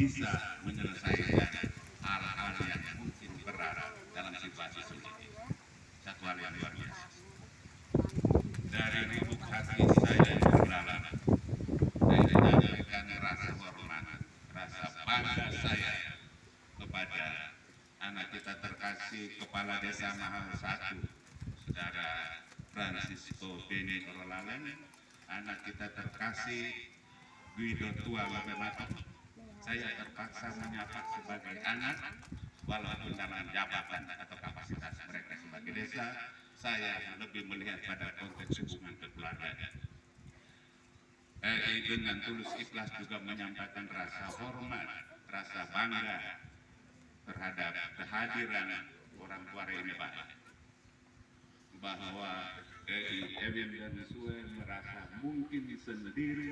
bisa menyelesaikan hal-hal yang mungkin berat dalam situasi seperti ini. Satu hal yang luar biasa. Dari lubuk hati saya yang terdalam, saya menyampaikan rasa hormat, rasa bangga saya kepada anak kita terkasih Kepala Desa Mahal 1, Saudara Francisco Beni Orolangan, anak kita terkasih Guido Tua Lebematong. Saya terpaksa menyapa sebagai anak, walaupun dalam jabatan atau kapasitas mereka sebagai desa, saya lebih melihat pada konteks hubungan kekeluargaan. Dengan tulus ikhlas juga menyampaikan rasa hormat, rasa bangga terhadap kehadiran orang tua ini, Pak. Bahwa Ewin dan Sue merasa mungkin sendiri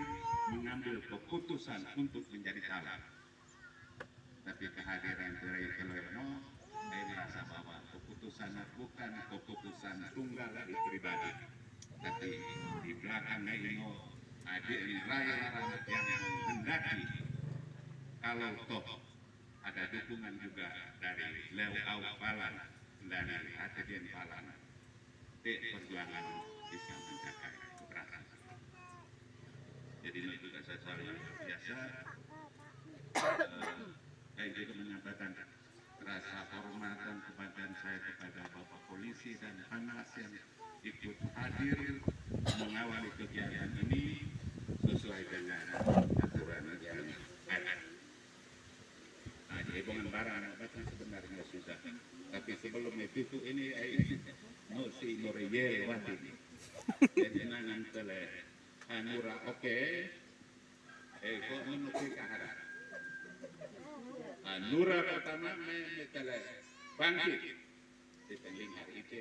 mengambil keputusan untuk menjadi calon. Tapi kehadiran dari Keloyono, saya merasa bahwa keputusan bukan keputusan tunggal dari pribadi, tapi di belakangnya ini adik Raya yang menghendaki kalau toh ada dukungan juga dari Leo Au Palan, dari Atedien Palan, perjuangan bisa mencapai keberhasilan. Jadi ini juga sesuatu yang biasa. Saya juga menyampaikan rasa hormatan kepada saya kepada Bapak Polisi dan Panas yang ikut hadir mengawali kegiatan ini sesuai dengan aturan yang ada. Nah, hubungan barang anak sebenarnya sudah, tapi sebelum itu ini si Noriyel Wati, jadi nangan tele Anura oke, kok menukik arah. Anura pertama tele bangkit, di tenging hari itu.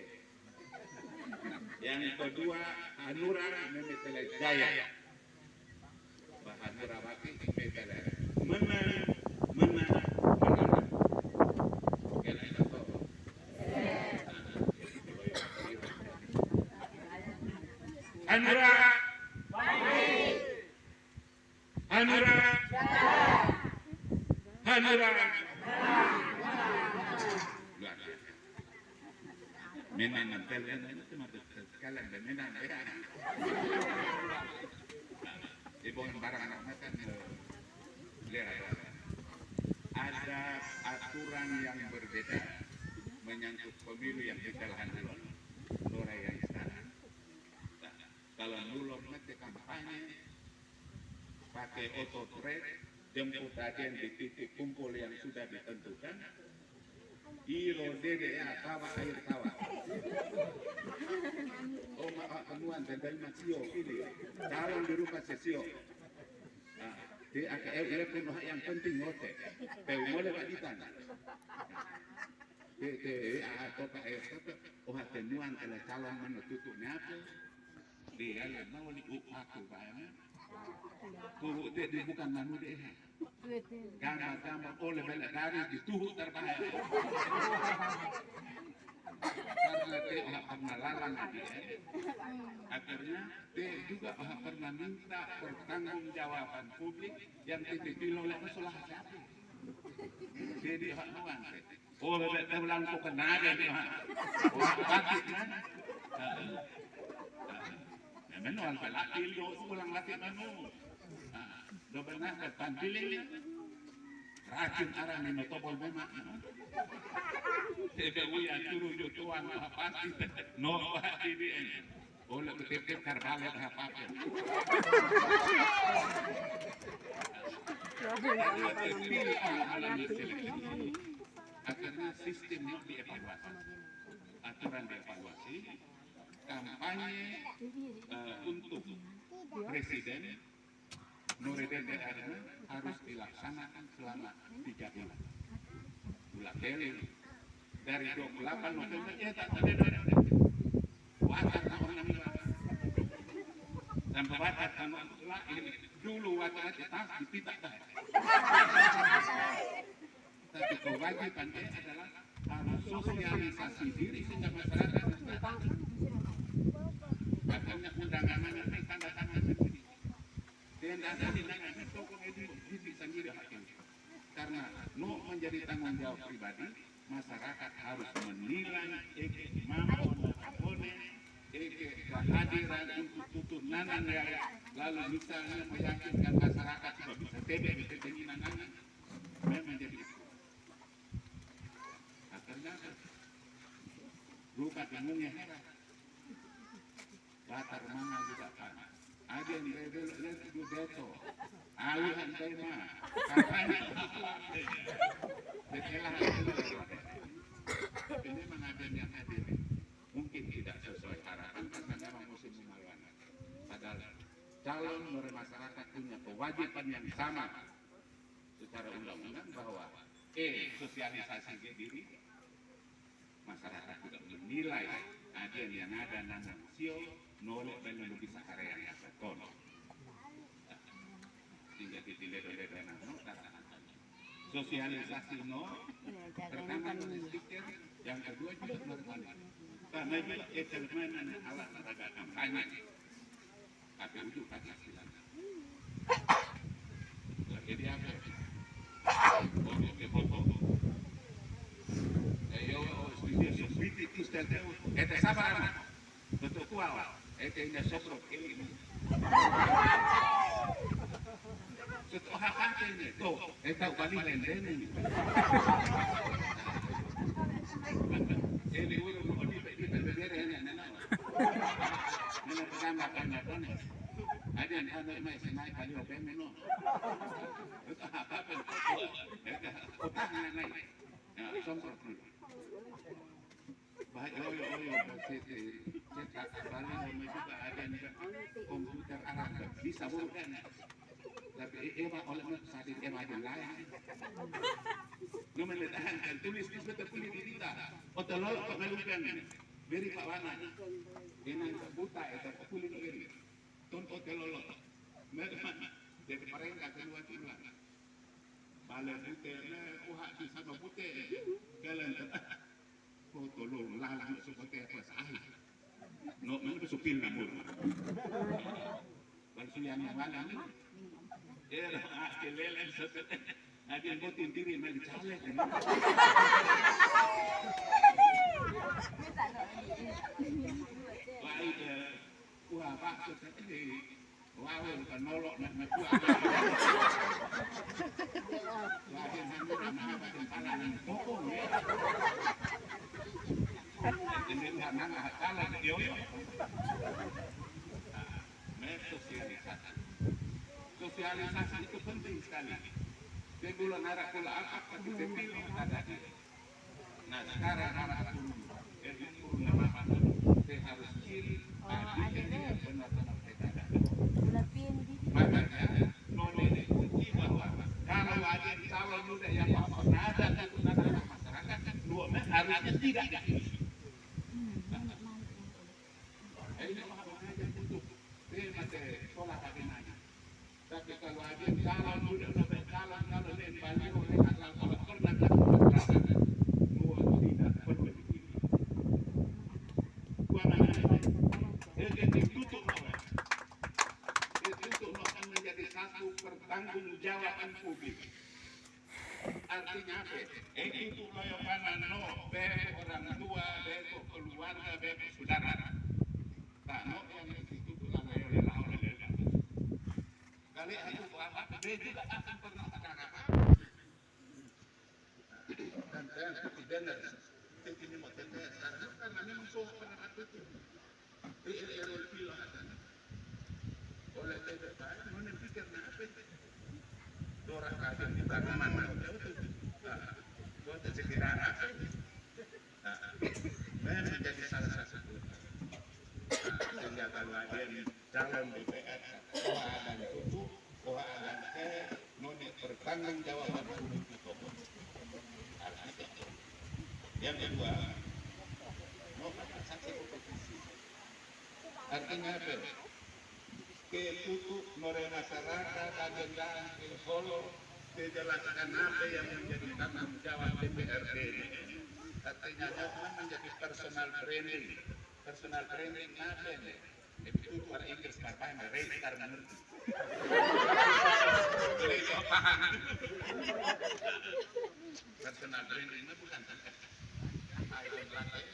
Yang kedua Anura tele jaya, Anura Wati tele menang. Anura, Anura, Anura, memang nanti itu mati sekali dan memang beda. Ibu barang anak makan ada aturan yang berbeda menyangkut pemilu yang dijalankan dulu. Orang yang sekarang. Kalau mulai nanti kampanye pakai ototrek, jemput agen di titik kumpul yang sudah ditentukan, ilo DDA tawa air tawa. Oh maaf temuan dan masio ini, calon di rumah sesio. Di AKL pun yang penting ngote, tapi mulai pak ditanya. Atau pak oh temuan kalau calon menutupnya apa? Dia mau diupaku banyak. Tuh dia bukan manu deh. Gambar-gambar oleh banyak dari dituh terbaik. Karena dia pernah lalang dia. Akhirnya dia juga pernah minta pertanggungjawaban publik yang dipilih oleh masalah siapa. Jadi hak nuan. Oh lebih ulang kok kena ada dia. Oh sakit kan. Manual pelakil do ulang latih manu. Do benar depan pilih. Racun arah ni tobol memang. Sebe uyan turu jo tuan apa no ini. Oh lebih tip karbale apa. Akhirnya sistemnya dievaluasi. Aturan dievaluasi. Kampanye untuk presiden Nurul harus dilaksanakan selama 3 bulan. Bulan Juli dari 28 November tak ada. Wajar orang dan babat ini dulu wajar tas dipitak dah. Tapi kewajiban adalah harus sosialisasi diri sehingga masyarakat akhirnya undangan nanti tanda tangan sendiri. Dan ada di tangan itu kok itu sendiri hakim. karena menjadi tanggung jawab pribadi, masyarakat harus menilai mampu kehadiran untuk tutur nanan yang lalu misalnya meyakinkan masyarakat bahwa bisa tidak keinginan nanan menjadi itu. Ternyata luka tangannya heran. Latar mana juga panas. Ada yang itu deto, alihan tema, katanya setelah tapi memang ada yang hadir. Mungkin tidak sesuai harapan karena memang musim pemaluan. Padahal calon masyarakat punya kewajiban yang sama secara undang-undang bahwa sosialisasi diri masyarakat juga menilai ada yang ada nang sio nolak dan lebih sakarean yang betul sehingga dilihat-lihat nang sosialisasi pertama stiker, yang kedua juga normal karena juga ekstremen alat raga kampanye tapi ujung Pancasila jadi apa foto yo itu strategi eta sabar betul kual eta ina soprok ini setelah apa ini tuh eta balik lenden ini ini urut di bebere ini nana pertama kan ada yang ada naik kali apa meno itu apa eta utang naik soprok baik cetak balik juga ada komputer arah bisa bukan tapi oleh sadin yang lain meletakkan tulis betul di kita atau lalu pengalukan beri Pak Wana ini buta itu kulit beri tonton telolo mereka jadi mereka keluar ulang balik putih uhat di sana putih kalian tolong lalang seperti apa sahih mana besupin namur balsuyan yang mana kelelen seperti ada yang botin diri main caleg baik wah pak seperti wah bukan nolok nak kuat lagi nama badan palanan pokok ini karena kalah yo sosialisasi itu penting sekali. Dia bulan arah pula apa kita pilih ada. Nah sekarang arah pun jadi pun apa saya harus ciri yang benar-benar kita ada. Makanya nolnya kunci bahwa kalau ada calon muda yang pernah ada masyarakat dua harusnya tidak ada. Tapi kalau ada calon muda sampai calon lain banyak orang kalau pernah masyarakat dua tidak perlu dipilih. Bukan ditutup akan menjadi satu pertanggungjawaban publik. Artinya apa? Itu kayak mana orang tua, keluarga, saudara. Tak yang ditutup oleh kali aku apa dia juga akan pernah akan apa dan saya seperti dengar ini mau dengar karena memang semua pernah itu oleh tidak baik mana pikir apa orang kajian di tanaman itu sekitar apa memang menjadi salah satu sehingga kalau ada calon DPR dan itu dan nonik bertanggung jawaban publik itu yang kedua saksi oposisi artinya apa ketutup nore masyarakat agendaan ke Solo dijelaskan apa yang menjadi tanggung jawab DPRD artinya jangan menjadi personal branding apa ini itu orang Inggris apa yang mereka mengerti boleh paham branding bukan ayam lantai.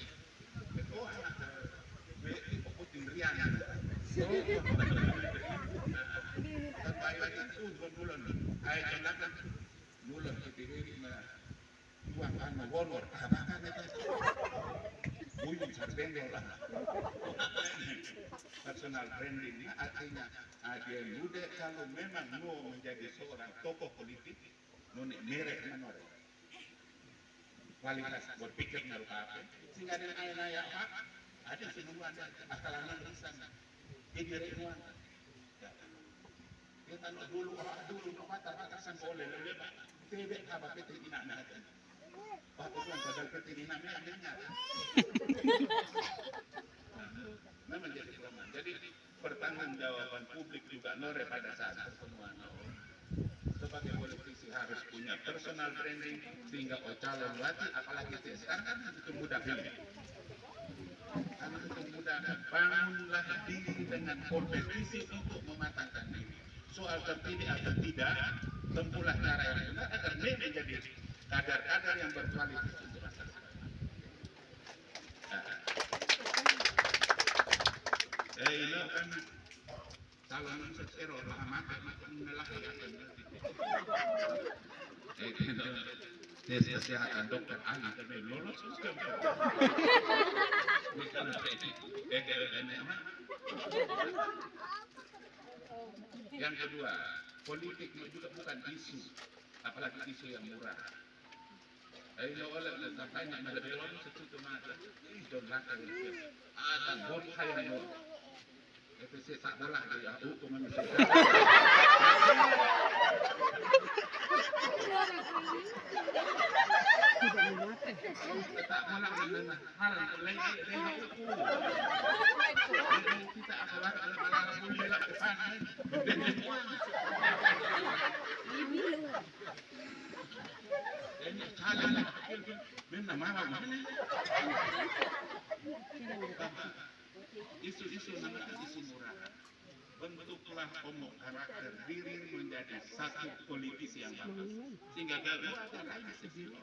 Oh, Rian. Sampai lagi itu bulan. Ayam jangan bulan berdiri uang anak warwar. Apa itu? Buyut sarbengol lah. Personal branding artinya dia muda kalau memang mau menjadi seorang tokoh politik, noni merek menor. Kualitas berpikir naruh apa? Sehingga dengan ayah apa? Ada senungan akalan lisan. Dia remuan. Dia tanya dulu kata boleh lebih pak. Tidak apa PT Inana. Pak Tuan badal PT Inana ambilnya. Memang jadi kelemahan. Jadi pertanggungjawaban publik juga nore pada saat pertemuan. Sebagai politisi harus punya personal branding sehingga calon wati apalagi sekarang kan itu mudah pilih. Karena itu mudah bangunlah diri dengan kompetisi untuk mematangkan diri. Soal terpilih atau tidak, tempuhlah cara yang benar agar menjadi kader-kader yang berkualitas untuk masyarakat. Ini kan calon seero lah mata melaki akan tes kesehatan dokter ahli tapi lolos juga. Yang kedua, politik juga bukan isu, apalagi isu yang murah. Ayo oleh sampai nak melebelon sesuatu mata, don lakukan itu. Ada bot yang mau. Itu saya tak boleh dia hukum manusia. Tak boleh dengan hal lain itu. Kita akan malah membela depan. Ini salah. Memang mahal mana? Isu-isu nama isu murah. Bentuklah omong karakter diri menjadi satu politisi yang bagus. Sehingga kalau ada lain sendiri.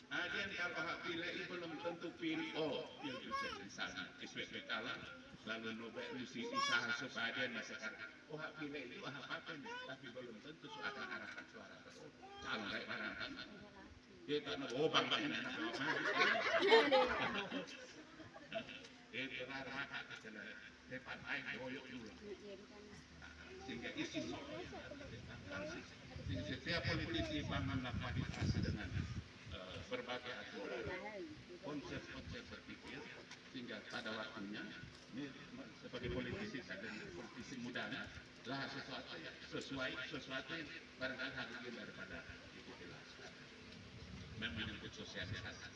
Ada kalau hak pilih belum tentu pilih. Oh, dia bisa misalnya SWP kalah. Lalu Nobel usaha supaya dia masyarakat. Oh, hak pilih itu apa-apa. Tapi belum tentu akan arahkan suara. Calon kayak barang. Dia tak nak bangga nak itu rara depan air boyok dulu. Sehingga isu setiap politisi bangunlah kualitas dengan berbagai aturan, konsep-konsep berpikir sehingga pada waktunya sebagai politisi muda lah sesuatu yang barangkali harus daripada diikuti menyebut sosialisasi.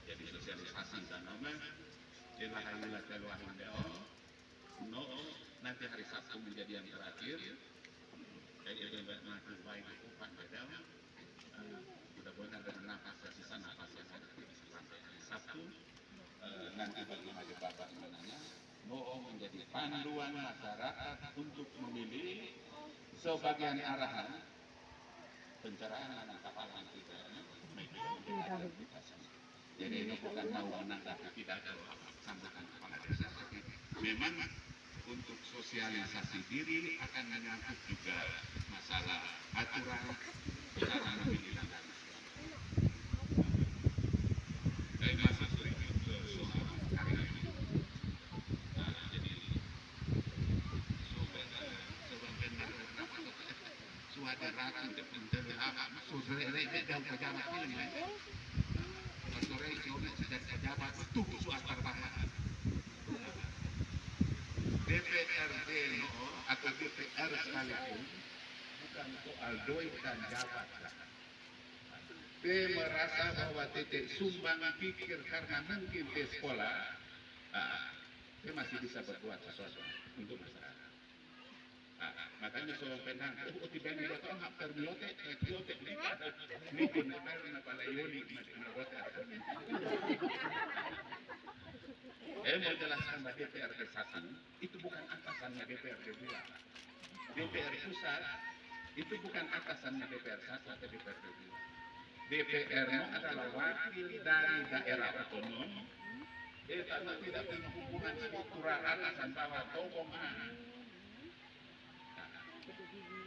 Jadi sosialisasi dan nama ilahilah keluarin deo. No, nanti hari Sabtu menjadi yang terakhir. Jadi itu baik upan bedel. Mudah-mudahan dengan nafas sisa nafas yang ada di sampai hari Sabtu. Nanti bagi maju bapak menanya. Mau menjadi panduan masyarakat untuk memilih sebagian arahan pencerahan anak kapal kita. Jadi ini bukan mau menanggapi pidato sambutan kepala desa, tapi memang untuk sosialisasi diri akan menyangkut juga masalah aturan cara memilih dan lain-lain. Saya masuk sedikit ke soal hari ini. Jadi suatu rata untuk apa? Sore jauh pejabat ini. Sore jauh sejak pejabat itu suatu bahan. DPRD atau DPR sekalipun bukan soal doi dan jabatan. Dia merasa bahwa titik sumbang pikir karena mungkin di sekolah, dia masih bisa berbuat sesuatu untuk masyarakat. Makanya soal penang, dibanding betul hak permiotek, ekiotek ini pun karena pada Yoni masih merobotan. Mau jelaskan bahwa DPRD 1 itu bukan atasannya DPRD 2. DPR pusat itu bukan atasannya DPR 1 atau DPRD 2. DPR-nya adalah wakil dari daerah otonom. Karena tidak punya hubungan struktural atasan bawah tolong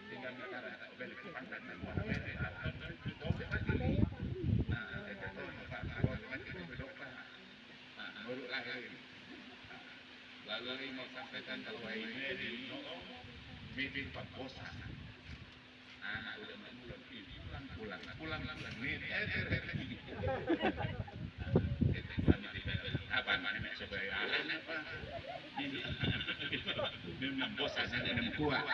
sehingga negara balik ke pangkat semua baru lahir. Lalu mau sampaikan bahwa ini mimpin Pak Bosa. Anak udah pulang nih. Apa namanya sebagai alam apa? Memang Bosa sana yang kuat.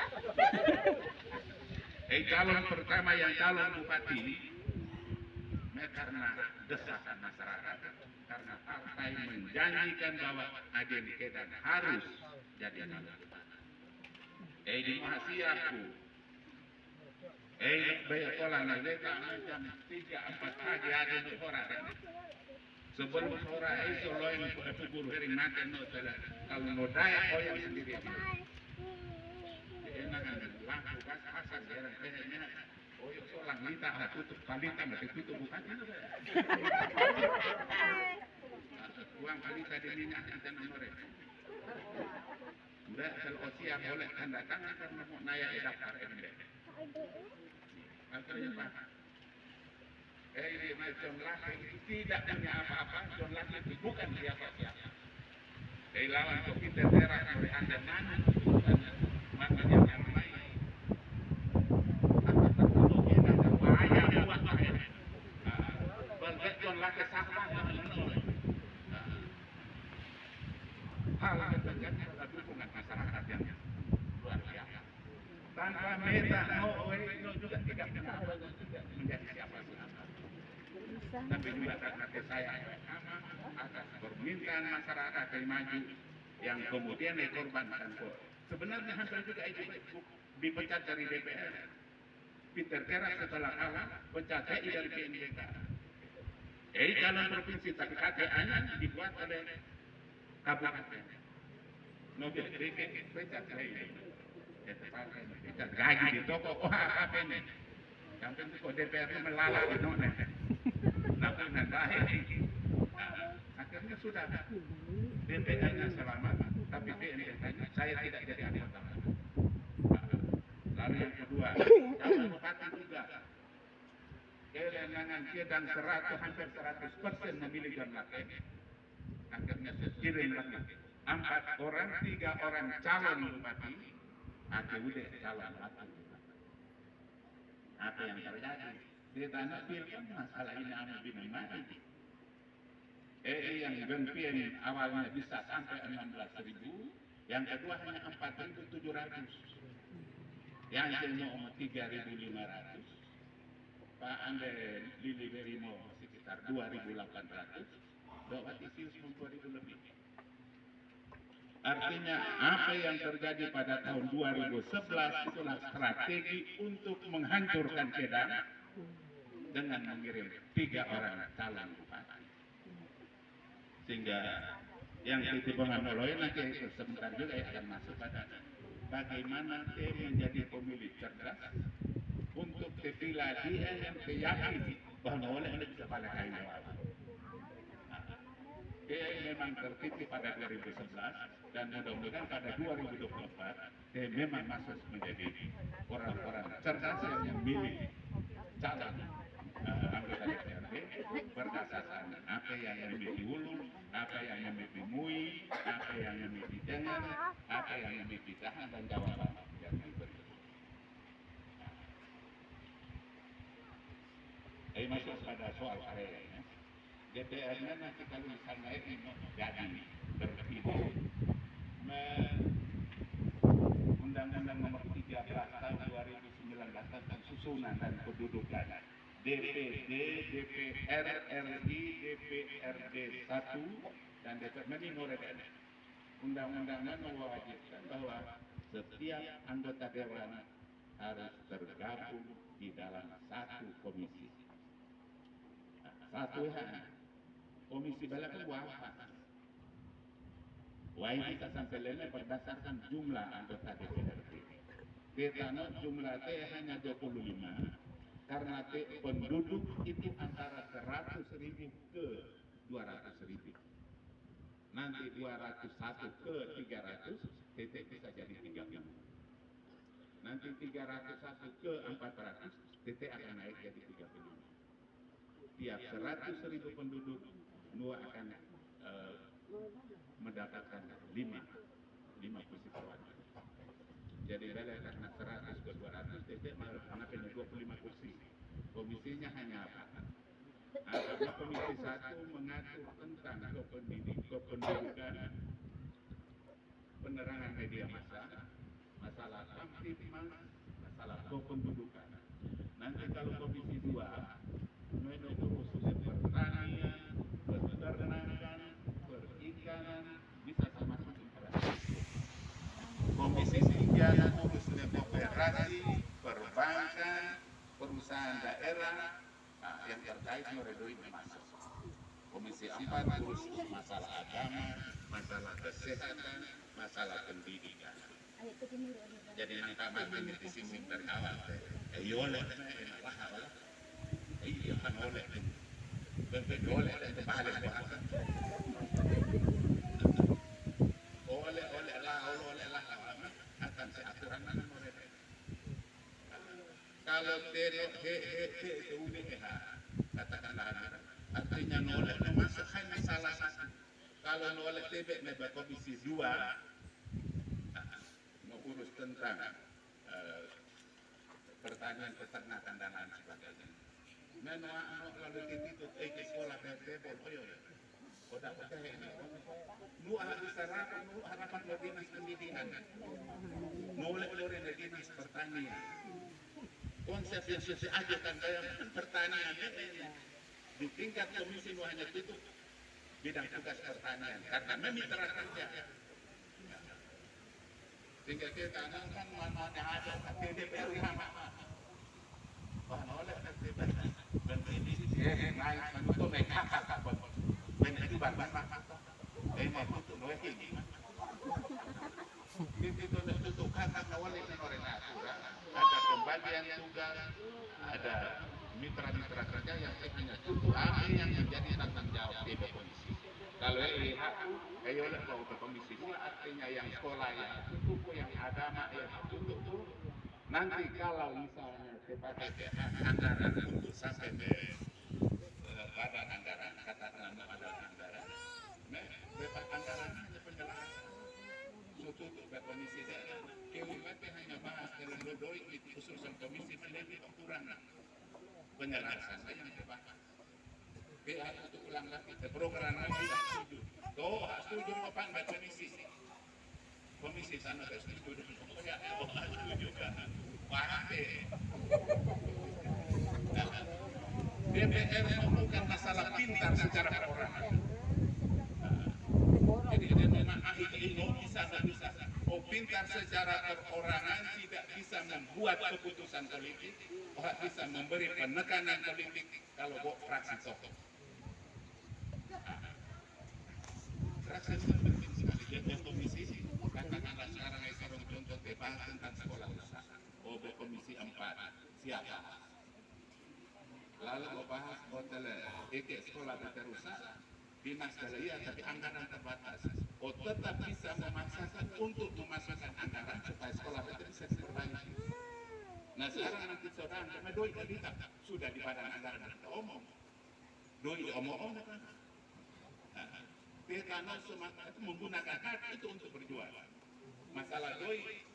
Calon pertama yang calon bupati karena desakan masyarakat, karena partai menjanjikan bahwa Aden Kedan harus jadi calon bupati. Di Mahasiaku, sekolah naleka jam 3-4 pagi ada orang. Sebelum sore itu loin guru hering makan kalau nodaya koyak sendiri. Enakan lampu kasar daerah tehnya. Oh, seorang minta tutup palita masih tutup bukan itu. Uang palita di minyak kita nomor. Udah kalau usia boleh tanda tangan karena mau naik daftar MD. Akhirnya Pak. Ini John Laki tidak punya apa-apa. John Laki itu bukan siapa-siapa. Lawan Peter Teras oleh Anda mana? Mana yang lain? Hal yang terjadi adalah dukungan masyarakat yang luar biasa. Tanpa meta, juga tidak menjadi siapa-siapa. Tapi juga karena saya atas permintaan masyarakat yang maju yang kemudian dikorbankan. Sebenarnya hampir juga itu dipecat dari DPR. Peter Teras setelah kalah pecat dari PNBK. Calon provinsi tapi KTA-nya dibuat oleh kabupaten. Nobil pecat gaji di toko. Apa ini? Sampai itu DPR itu melalak di nona. Lakukan baik. Akhirnya sudah DPR-nya selamat, tapi PNBK-nya saya tidak jadi anggota. Lalu yang kedua, calon bupati juga. Kelenangan Kedang hampir 100% memilih John Laki. Akhirnya kirim lagi 4 orang, 3 orang calon bupati, udah calon bupati. Apa yang terjadi? Di tanah pilkan masalah ini amat bingung. Yang gempien awalnya bisa sampai 16.000, yang kedua hanya 4.700. Yang semua 3.500. Pak Ande Lili Berimo sekitar 2.800. Bupati Sius 2.000 lebih. Artinya apa yang terjadi pada tahun 2011 itulah strategi untuk menghancurkan Kedan dengan mengirim 3 orang calon bupati. Sehingga yang di Penganoloy nanti sebentar juga akan masuk pada bagaimana dia menjadi pemilih cerdas untuk terpilih dia yang yakin bahwa oleh bisa pada kain jawab. Dia memang tertipis pada 2011 dan mudah-mudahan pada 2024 dia memang masuk menjadi orang-orang cerdas yang memilih calon anggota DPRD berdasarkan apa yang memiliki hulu, apa yang memiliki mui, apa yang memiliki jangan, apa yang memiliki tahan dan jawaban yang diberi. Masuk pada soal karya. DPR-nya nanti kalau misalnya ini jadi berpilih Undang-Undang Nomor 13 Tahun 2019 tentang susunan dan kedudukan DPD, DPR RI, DPRD 1 dan DPR minor. Undang-undangnya mewajibkan bahwa setiap anggota dewan harus tergabung di dalam satu komisi. Satu komisi balapan apa? Wah ini sampai lele berdasarkan jumlah anggota DPRD. Kita jumlah T hanya 25 karena mengamati penduduk itu antara 100.000 ke 200.000. Nanti 201 ke 300, titik bisa jadi 30. Nanti 301 ke 400, titik akan naik jadi 35. Tiap 100.000 penduduk, NUA akan mendapatkan 5 kursi perwakilan. Jadi beda karena 100 ke 200, titik mengambil 25 kursi. Komisinya hanya apa? Karena Komisi 1 mengatur tentang kependudukan, penerangan media massa, masalah kamtipmas, masalah kependudukan. Nanti kalau Komisi 2 mengurus pertanian, peternakan, perikanan, bisa termasuk infrastruktur. Komisi 3 mengurus koperasi, perbankan, perusahaan daerah, yang terkait duitnya masuk. Komisi 4 urus masalah agama, masalah kesehatan, masalah pendidikan. Jadi angka makin disinggung dari awal. Oleh, iya kan oleh, bentuk oleh itu balik bahasa. Oleh lah, akan seaturan mana mereka. Kalau terok itu katakanlah artinya nolak masuk hanya salah satu. Kalau nolak tebek neba Komisi 2 mengurus tentang pertanian, peternakan dan lain sebagainya. Menolak lalu itu ke sekolah tebek Kodak ini. Nu bisa rapat, nu harapan lo dinas pendidikan. Nolak lo dinas pertanian. Konsep yang sudah ajukan kayak pertanian di tingkat komisi nu hanya tutup bidang tugas pertanian karena memitra kerja. Tinggal kita kan mana ada DPR sama. Wah nolak nanti ini naik menutup naik kakak benar itu bahan mau tutup nolak ini. Itu tutup kakak awal itu nolak ada pembagian tugas, ada mitra-mitra kerja yang hanya tutup yang menjadi tanggung jawab di komisi. Kalau lihat, ayo lah kalau ke komisi 2 artinya yang sekolah yang tutup, yang agama yang tutup. Nanti kalau misalnya dipakai anggaran untuk sampai badan anggaran, katakan badan anggaran, dapat anggaran hanya penjelasan. Tutup ke komisi daerah, KWP hanya bahas dalam doi khususan komisi lebih kekurangan penjelasan yang dibahas. PA itu ulang lagi, program tidak setuju. Toh setuju apa enggak komisi sana tidak setuju. Ya, setuju kan? Paham deh. DPR bukan masalah pintar secara perorangan. Jadi memang ini bisa. Pintar secara perorangan tidak bisa membuat keputusan politik, bisa memberi penekanan politik kalau fraksi tokoh. Fraksi itu penting sekali. Jadi komisi, katakanlah sekarang seorang contoh debahas tentang sekolah usaha. Komisi 4, siapa? Lalu bahas hotel, sekolah usaha. Dinas Daya, tapi anggaran terbatas. Tetap bisa memaksakan untuk memasukkan anggaran supaya sekolah itu bisa diperbaiki. Nah sekarang nanti saudara, karena doi tadi sudah di badan anggaran kita omong. Doi omong kan. Karena semata itu menggunakan hak itu untuk berjuang. Masalah doi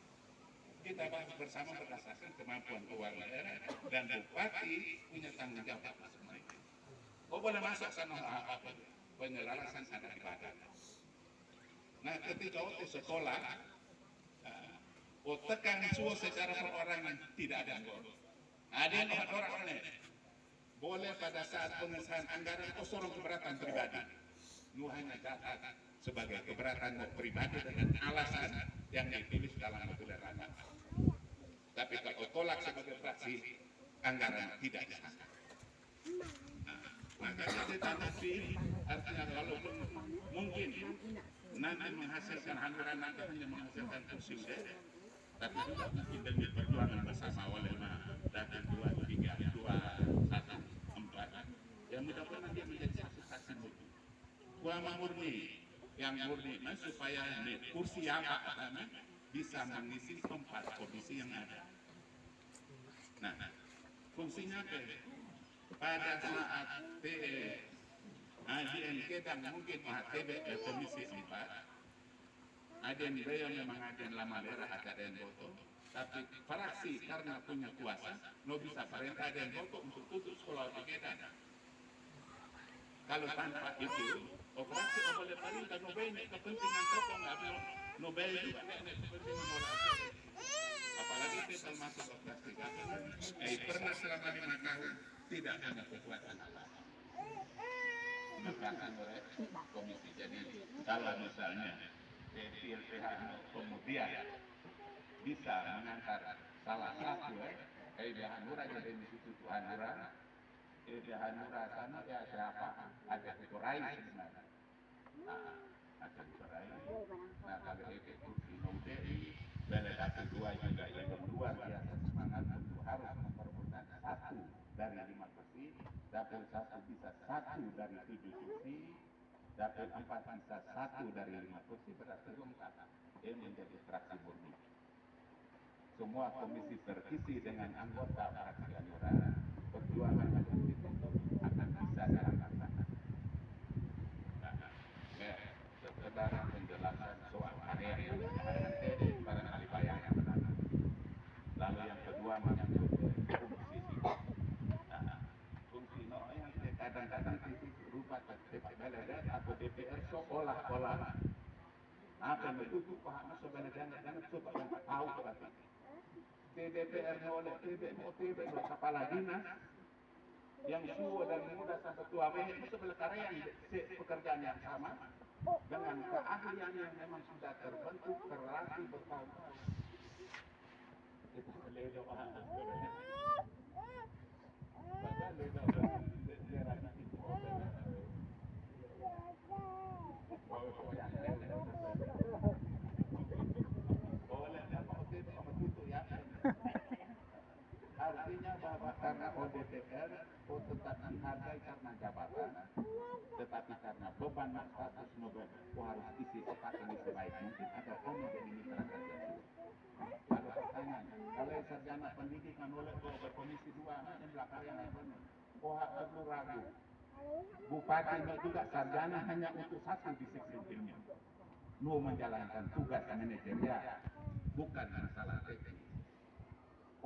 kita bahas bersama berdasarkan kemampuan keuangan daerah dan bupati punya tanggung jawab semua itu. Boleh masuk sana apa? Penyelarasan ada di badan. Nah ketika waktu sekolah, tekan suhu secara perorangan tidak ada anggaran. Ada orang boleh pada saat pengesahan anggaran sorong keberatan pribadi. Nu hanya catat sebagai keberatan pribadi dengan alasan yang ditulis dalam notulen rapat. Tapi kalau tolak sebagai fraksi, anggaran tidak disahkan. Makanya kita nanti artinya walaupun mungkin nanti menghasilkan anggaran nanti hanya menghasilkan kursi udara, tapi juga mungkin demi perjuangan bersama oleh dan 2, 3, 2 ulama murni, yang murni, supaya kursi yang bisa mengisi 4 komisi yang ada. Nah, fungsinya apa? Pada saat ADN kita mungkin komisi 4, ADN beliau memang ADN lama daerah ADN Boto, tapi fraksi karena punya kuasa, bisa perintah ADN Boto untuk tutup sekolah Kedan. Kalau tanpa itu, operasi boleh perintah Nobel kepentingan tokoh nggak belum Nobel juga kepentingan orang. Apalagi kita termasuk operasi pernah selama 5 tahun tidak punya kekuatan apa. Diberikan oleh komisi. Jadi kalau misalnya PLPH kemudian bisa mengangkat salah satu Hanura jadi institusi Hanura, Hanura sana ya siapa ada Kurai sebenarnya. Ada Kurai. Nah kalau itu kursi UDI, delegasi 2 juga yang luar biasa semangat untuk harus memperebutkan 1 dari 5 kursi, dapil 1 bisa 1 dari 7 kursi, dapil 4 bisa 1 dari 5 kursi, berarti lengkap. Ini menjadi fraksi murni. Semua komisi terisi dengan anggota fraksi Hanura, perjuangan akan dituntut akan bisa dilaksanakan. Sekedar penjelasan soal karya yang barangkali banyak yang menanam. Lalu yang kedua menyangkut fungsi. Fungsi yang kadang-kadang berupa DPR atau DPR seolah-olah apa yang itu paham sebenarnya jangan coba yang tahu berarti. DPR oleh TB kepala dinas yang tua dari muda sampai tua itu sebelah karya yang pekerjaan yang sama dengan keahlian yang memang sudah terbentuk terlatih bertahun-tahun. Itu seleda bahasa. Bahkan leda daerah itu artinya bahwa karena ODPR tetap dihargai karena jabatan, tetapi karena beban status Nobel harus isi cepat ini sebaik mungkin agar kamu jadi mitra kerja. Lalu pertanyaan, kalau sarjana pendidikan oleh komisi 2 yang belakang yang benar, perlu ragu. Bupati juga sarjana hanya untuk 1 disiplin ilmu. Menjalankan tugas manajerial, bukan masalah teknis.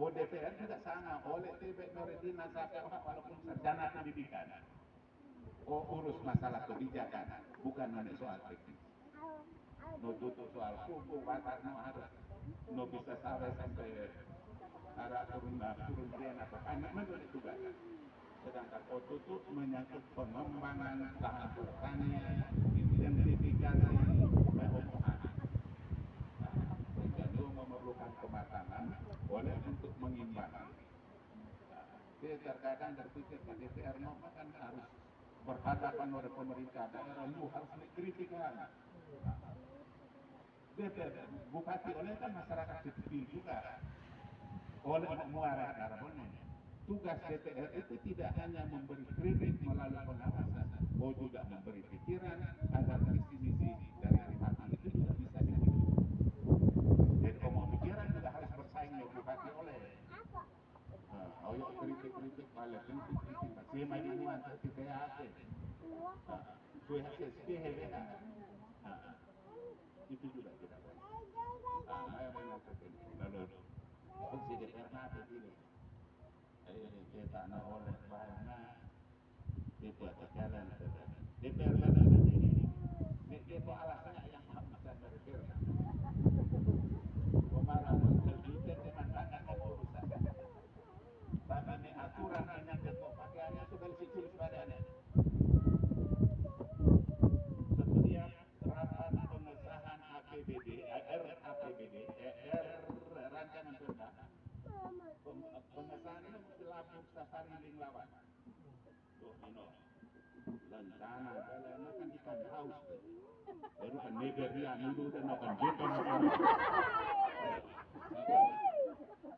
ODPR juga sama, oleh TB Nuridina sampai walaupun sarjana pendidikan. Urus masalah kebijakan, bukan hanya soal teknis. Tutup soal kuku, batas, harus. Bisa sampai arah turun atau anak menurut tugas. Sedangkan tutup menyangkut pengembangan lahan pertanian, identifikasi perumahan. Jadi memerlukan kematangan oleh untuk mengimbangi. Terkadang berpikir ke DPR kan harus berhadapan oleh pemerintah daerah, harus dikritikkan. DPR bupati oleh kan masyarakat sipil juga. Oleh muara darabnya. Tugas DPR itu tidak hanya memberi kritik melalui pengawasan, juga memberi pikiran agar visi misi dari Rimati itu juga bisa diwujudkan. Jadi kalau pikiran juga harus bersaing dengan bupati oleh. Ayo kritik balik kritik sema ini antara kita apa? Kue hasil PHBH. Itu juga kita. Saya mengatakan lalu fungsi DPR nanti ini. Kita nak oleh bahana dibuat jalan DPR ini. Itu alasannya yang bisa bergerak. Pemarahan terjadi dengan tangan dan urusan. Tapi ini aturan hanya ketua pakaiannya sudah dicicil padanya. Setiap rapat pengesahan APBD, RAPBD, rancangan perda, pengesahan ini mesti lapuk safari linglawan. Lencana, dalam kan ikan haus. Baru kan negeria, nudu dan akan beton.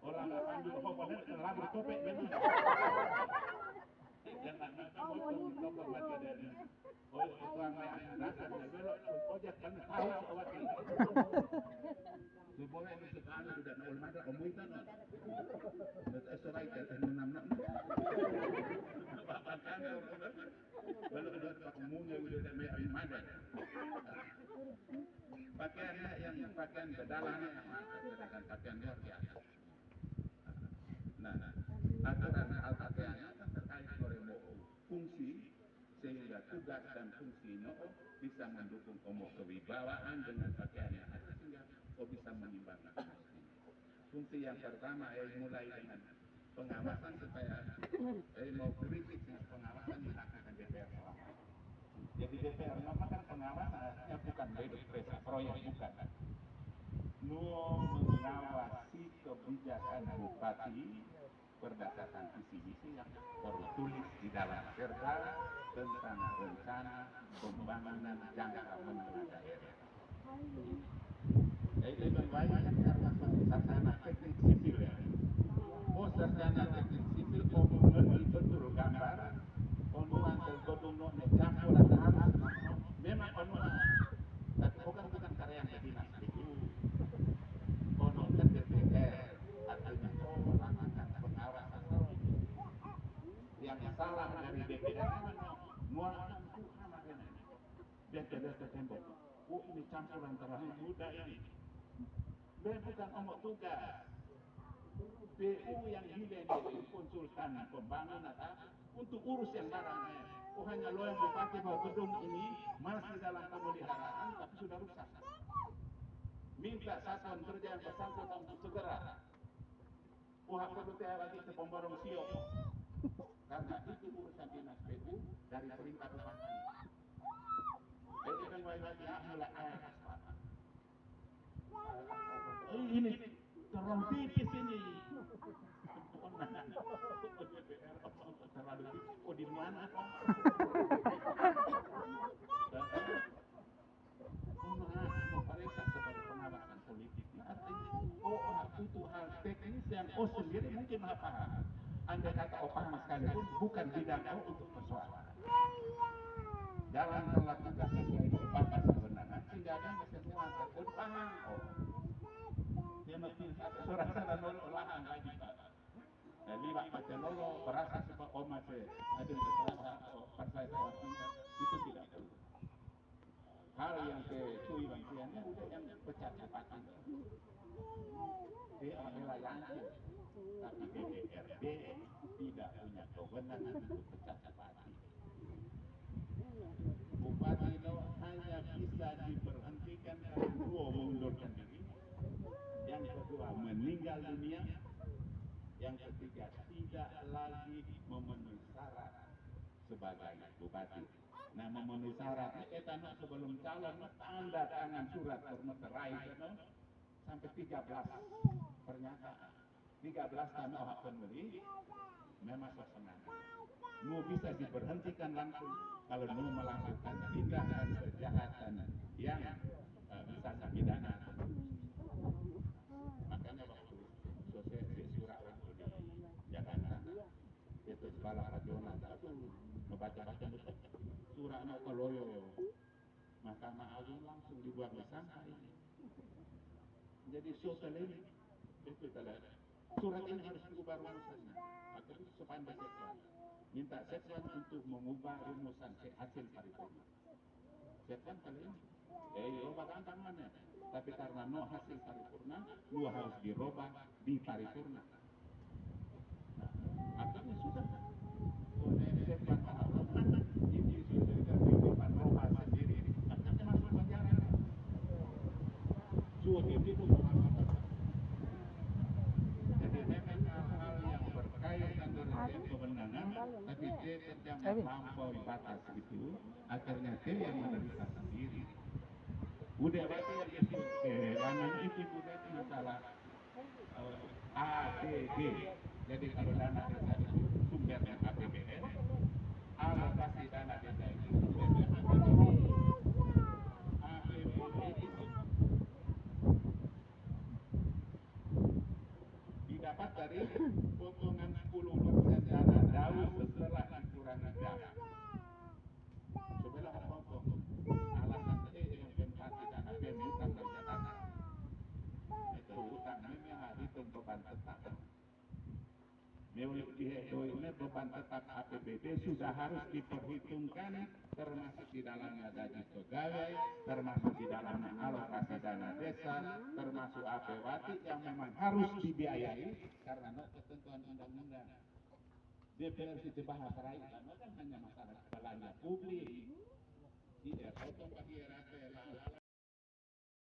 Orang akan dulu boleh lagu topik betul. Jangan minta bocor dari oleh orang dasarnya belok ojek kan tahu awak ini. Supaya ini sekali sudah nol mata omuitan. Sesuai kata enam. Bapak kan belum ada umumnya udah mai mada. Pakaiannya yang pakaian dalamnya dengan pakaian luar biasa. Nah, aturan al-pakaiannya kan terkait dengan fungsi sehingga tugas dan fungsinya bisa mendukung kewibawaan dengan pakaian yang ada sehingga bisa mengimbangkan fungsi yang pertama mulai dengan pengawasan supaya mau kritik pengawasan dilakukan DPR. Jadi DPR nama kan pengawasannya bukan presa proyek bukan. Mengawasi kebijakan bupati berdasarkan visi-misi yang tertulis di dalam perda tentang rencana pembangunan jangka menengah daerah. Jadi membayangkan karena sarjana teknik sipil ya. Sarjana teknik sipil komunen itu betul gambar komunan tergodong campuran halus memang komunan tapi bukan karya yang dinas itu komunan DPR artinya melakukan pengawasan yang salah dari DPR muatan dia tembok ini campuran terlalu muda ini bukan omong tugas PU yang hilang itu konsultan pembangunan untuk urus yang barangnya. Hanya lo yang bupati bahwa gedung ini masih dalam pemeliharaan tapi sudah rusak. Minta satuan kerja yang bersangkutan untuk segera. Perlu lagi ke pemborong siok. Karena itu urusan dinas PU dari perintah bupati. Jadi kan wajib mulai air. Ini terlalu tipis ini. Terlalu tipis. Di mana? Mereka sebagai pengawasan politik. Artinya, itu hal teknis yang sendiri mungkin apa? Anda kata paham sekalipun bukan bidang untuk persoalan. Jalan melakukan sesuatu batas kebenaran sehingga ada semua paham. Dia mesti surat sana olahan lagi Pak. Jadi baca lolo berasa sebab omat ada terasa partai itu tidak perlu. Hal yang kecui bangsiannya udah yang pecah cepatan. Dia adalah yang tapi DPRD tidak punya kewenangan untuk pecah cepatan. Bupati itu hanya bisa diberhentikan kalau dua mengundurkan diri. Yang kedua meninggal dunia, yang ketiga tidak lagi memenuhi syarat sebagai bupati. Nah memenuhi syarat kita sebelum calon tanda tangan surat bermeterai sampai 13 pernyataan. 13 tanah hak pembeli memang sesenang. Mau bisa diberhentikan langsung kalau mau melakukan tindakan kejahatan yang misalnya pidana. Makanya waktu sosial surah waktu di Jakarta itu sekolah regional itu membaca-baca betul surah Nokoloyo Mahkamah Agung langsung dibuang di sampah ini. Jadi sosial ini itu adalah surat ini harus diubah rumusannya atau sepandai seksual. Minta seksual untuk mengubah rumusan hasil paripurna. Seksual kali ini robah gampang mana? Tapi karena no hasil paripurna, lu harus dirobah di paripurna. Nah, akhirnya sudah. Kode seksual ini sudah kehidupan robah sendiri. Akhirnya masuk penjara. Sudah itu jadi memang hal yang berkaitan dengan kewenangan, tapi dia terjangkau melampaui batas itu, akhirnya dia yang menderita sendiri. Udah berarti yang itu, itu sudah masalah ADG. Jadi kalau dana desa itu sumbernya APBN, alokasi dana desa itu sumbernya APBN. APBN itu didapat dari potongan 10% dana daun setelah dikurangi dana. Sebelah potong. dihitung beban tetap. Milik ini beban tetap APBD sudah harus diperhitungkan, termasuk di dalamnya gaji pegawai, termasuk di dalamnya alokasi dana desa, termasuk APWati yang memang harus dibiayai karena ketentuan undang-undang. DPR itu bahas rakyat karena kan hanya masalah belanja publik. Tidak potong bagi RAT